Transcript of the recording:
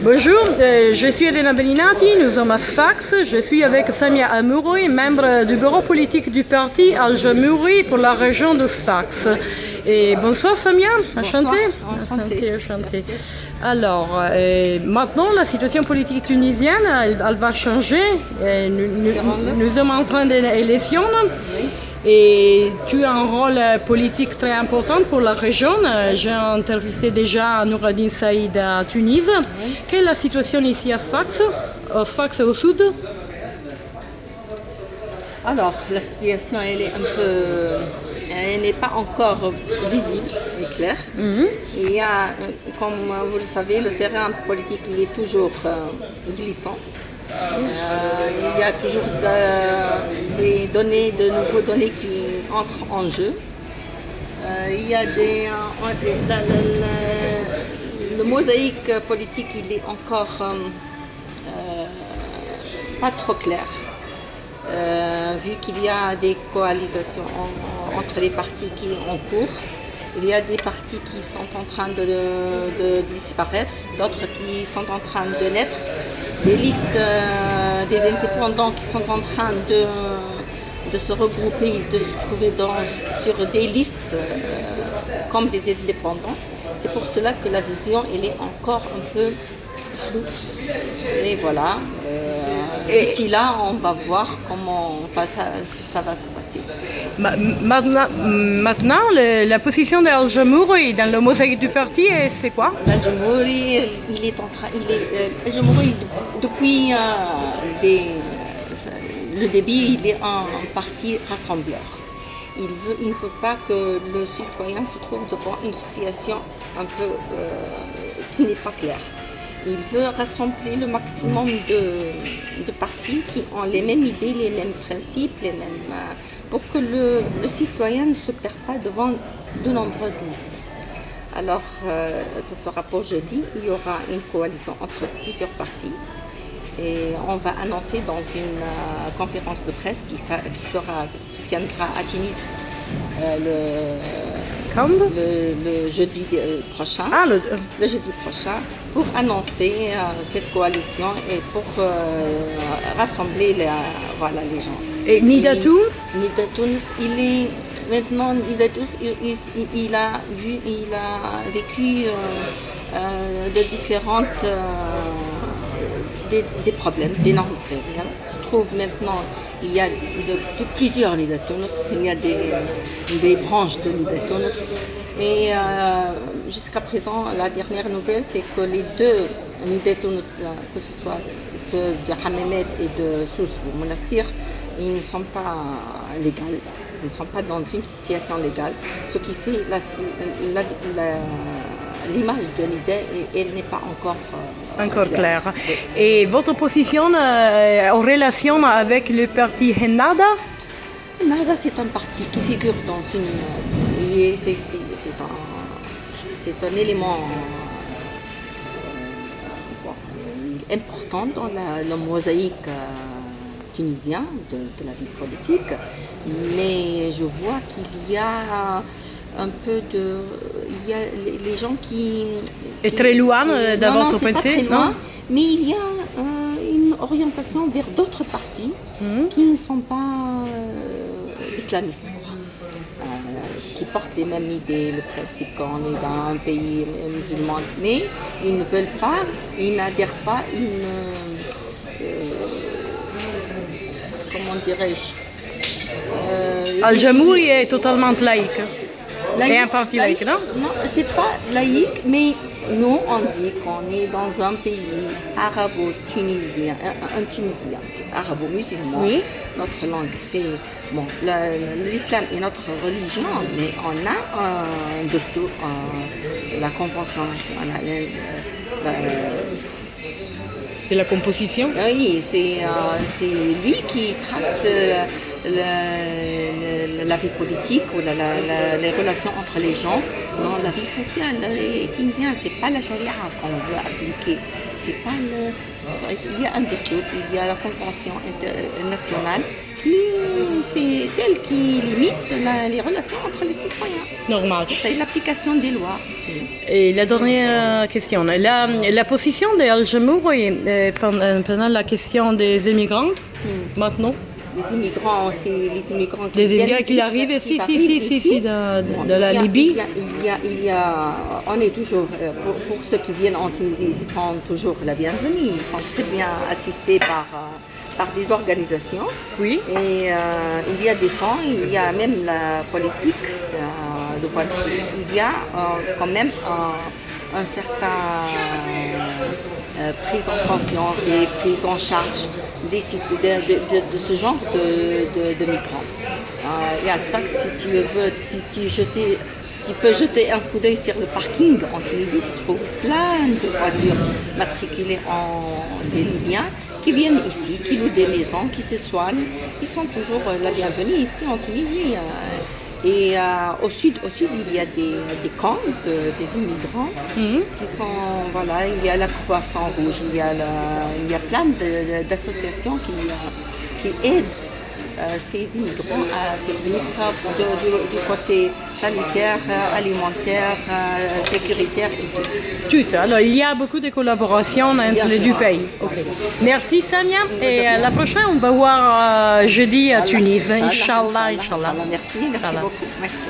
Bonjour, je suis Elena Bellinati, nous sommes à Sfax. Je suis avec Samia Amouroui, membre du bureau politique du parti Al-Jamouri pour la région de Sfax. Et bonsoir Samia, enchantée. Enchantée. Alors, maintenant la situation politique tunisienne, elle va changer. Nous sommes en train d'élection. Et tu as un rôle politique très important pour la région. J'ai interviewé déjà Noureddine Saïd à Tunis. Quelle est la situation ici à Sfax, au sud? Alors, la situation, elle n'est pas encore visible et claire. Il y a, comme vous le savez, le terrain politique il est toujours glissant. Il y a toujours de nouveaux données qui entrent en jeu. Il y a le mosaïque politique, il est encore pas trop clair. Vu qu'il y a des coalitions entre les partis qui sont en cours, il y a des partis qui sont en train de disparaître, d'autres qui sont en train de naître, des listes des indépendants qui sont en train de se regrouper, de se trouver sur des listes comme des indépendants. C'est pour cela que la vision elle est encore un peu floue. Et voilà. D'ici là, on va voir comment ça va se passer. Maintenant, la position d'Al-Jamouri dans le mosaïque du parti, c'est quoi? Al-Jamouri, Al-Jamouri, depuis le début, il est un parti rassembleur. Il ne veut pas que le citoyen se trouve devant une situation un peu qui n'est pas claire. Il veut rassembler le maximum de partis qui ont les mêmes idées, les mêmes principes, pour que le citoyen ne se perd pas devant de nombreuses listes. Alors, ce sera pour jeudi, il y aura une coalition entre plusieurs partis et on va annoncer dans une conférence de presse qui se tiendra à Tunis le jeudi prochain. Le jeudi prochain pour annoncer cette coalition et pour rassembler les gens. Et Nida Tounes, il a vécu de différentes des problèmes, d'énormes problèmes. Je trouve maintenant il y a plusieurs Nida Tounes, il y a des branches de Nida Tounes. Et jusqu'à présent, la dernière nouvelle, c'est que les deux Nida Tounes, que ce soit ceux de Hammamet et de Sousse ou Monastir, ils ne sont pas légaux. Ils ne sont pas dans une situation légale, ce qui fait l'image de l'idée, elle n'est pas encore claire. Et votre position en relation avec le parti Ennahda? Ennahda, c'est un parti qui figure dans c'est un élément important dans la mosaïque tunisien de la vie politique, mais je vois qu'il y a un peu il y a les gens qui est très loin de votre pensée, non? Mais il y a une orientation vers d'autres partis qui ne sont pas islamistes, qui portent les mêmes idées, le principe qu'on est dans un pays musulman, mais ils ne veulent pas, ils n'adhèrent pas, comment dirais-je? Al-Jamouri est totalement laïque. Et un parti laïque, non? Non, c'est pas laïque, mais nous on dit qu'on est dans un pays arabo-tunisien, arabo-musulman. Oui. Notre langue, c'est l'islam est notre religion, mais on a la convention nationale. De la composition? Oui, c'est lui qui trace la vie politique ou les relations entre les gens dans la vie sociale tunisienne. C'est pas la charia qu'on veut appliquer, C'est pas il y a un dessous, il y a la convention internationale c'est elle qui limite les relations entre les citoyens. Normal. C'est l'application des lois. Et la dernière question, la position d'El Jamouri pendant la question des immigrants, maintenant? Les immigrants, c'est les immigrants qui arrivent ici, de la Libye. On est toujours, pour ceux qui viennent en Tunisie, ils sont toujours la bienvenue. Ils sont très bien assistés par des organisations. Oui. Et il y a des fonds, il y a même la politique. Il y a quand même un certain prise en conscience et prise en charge de ce genre de migrants. Et à Sfax, si tu peux jeter un coup d'œil sur le parking en Tunisie, tu trouves plein de voitures matriculées des Libyens qui viennent ici, qui louent des maisons, qui se soignent. Ils sont toujours la bienvenue ici en Tunisie. Et au sud, il y a des camps des immigrants qui sont, voilà, il y a la Croix-Rouge, il y a plein d'associations qui aident ces immigrants à survivre du côté sanitaire, alimentaire, sécuritaire et tout. Alors, il y a beaucoup de collaborations entre les deux pays. Okay. Merci Samia. Et la prochaine, on va voir jeudi à Tunis. Inch'Allah. Merci beaucoup. Merci.